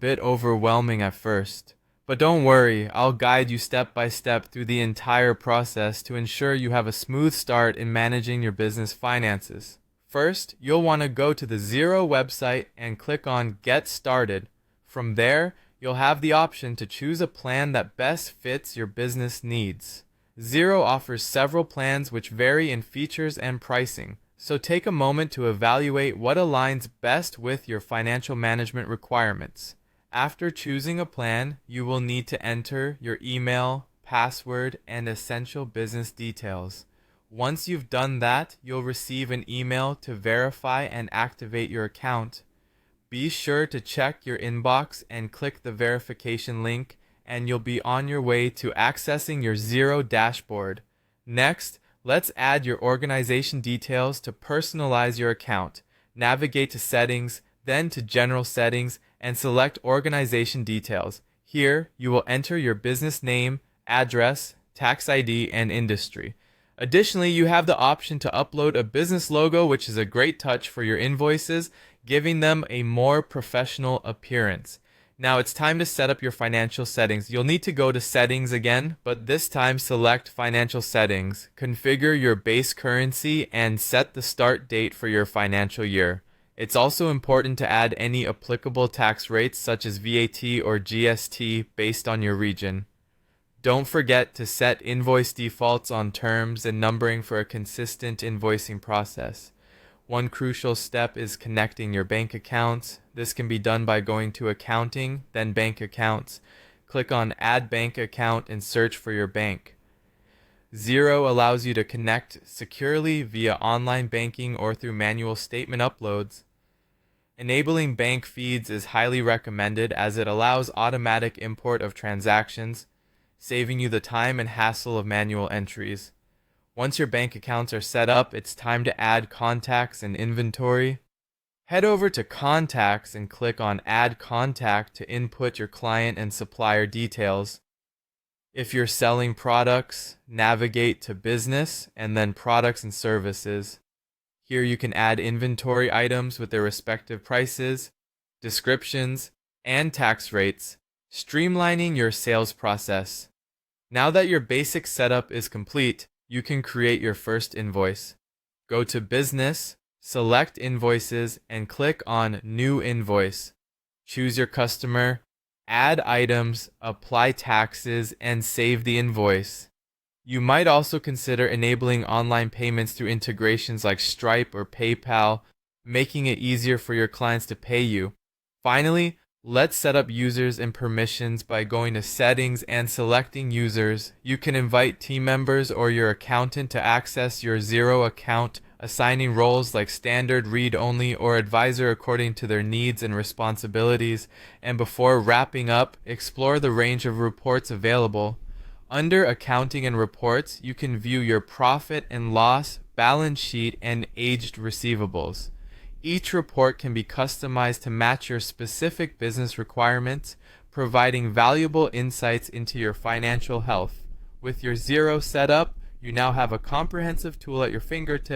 Bit overwhelming at first. But don't worry, I'll guide you step by step through the entire process to ensure you have a smooth start in managing your business finances. First, you'll want to go to the Xero website and click on Get Started. From there, you'll have the option to choose a plan that best fits your business needs. Xero offers several plans which vary in features and pricing, so take a moment to evaluate what aligns best with your financial management requirements. After choosing a plan, you will need to enter your email, password, and essential business details. Once you've done that, you'll receive an email to verify and activate your account. Be sure to check your inbox and click the verification link, and you'll be on your way to accessing your Xero dashboard. Next, let's add your organization details to personalize your account. Navigate to Settings, then to General Settings, and select Organization Details. Here, you will enter your business name, address, tax ID, and industry. Additionally, you have the option to upload a business logo, which is a great touch for your invoices, giving them a more professional appearance. Now it's time to set up your financial settings. You'll need to go to Settings again, but this time select Financial Settings. Configure your base currency and set the start date for your financial year. It's also important to add any applicable tax rates such as VAT or GST based on your region. Don't forget to set invoice defaults on terms and numbering for a consistent invoicing process. One crucial step is connecting your bank accounts. This can be done by going to Accounting, then Bank Accounts. Click on Add Bank Account and search for your bank. Xero allows you to connect securely via online banking or through manual statement uploads. Enabling bank feeds is highly recommended as it allows automatic import of transactions, saving you the time and hassle of manual entries. Once your bank accounts are set up, it's time to add contacts and inventory. Head over to Contacts and click on Add Contact to input your client and supplier details. If you're selling products, navigate to Business and then Products and Services. Here you can add inventory items with their respective prices, descriptions, and tax rates, streamlining your sales process. Now that your basic setup is complete, you can create your first invoice. Go to Business, select Invoices, and click on New Invoice. Choose your customer, add items, apply taxes, and save the invoice. You might also consider enabling online payments through integrations like Stripe or PayPal, making it easier for your clients to pay you. Finally, let's set up users and permissions by going to Settings and selecting Users. You can invite team members or your accountant to access your Xero account, assigning roles like standard, read-only, or advisor according to their needs and responsibilities. And before wrapping up, explore the range of reports available. Under Accounting and Reports, you can view your profit and loss, balance sheet, and aged receivables. Each report can be customized to match your specific business requirements, providing valuable insights into your financial health. With your Xero set up, you now have a comprehensive tool at your fingertips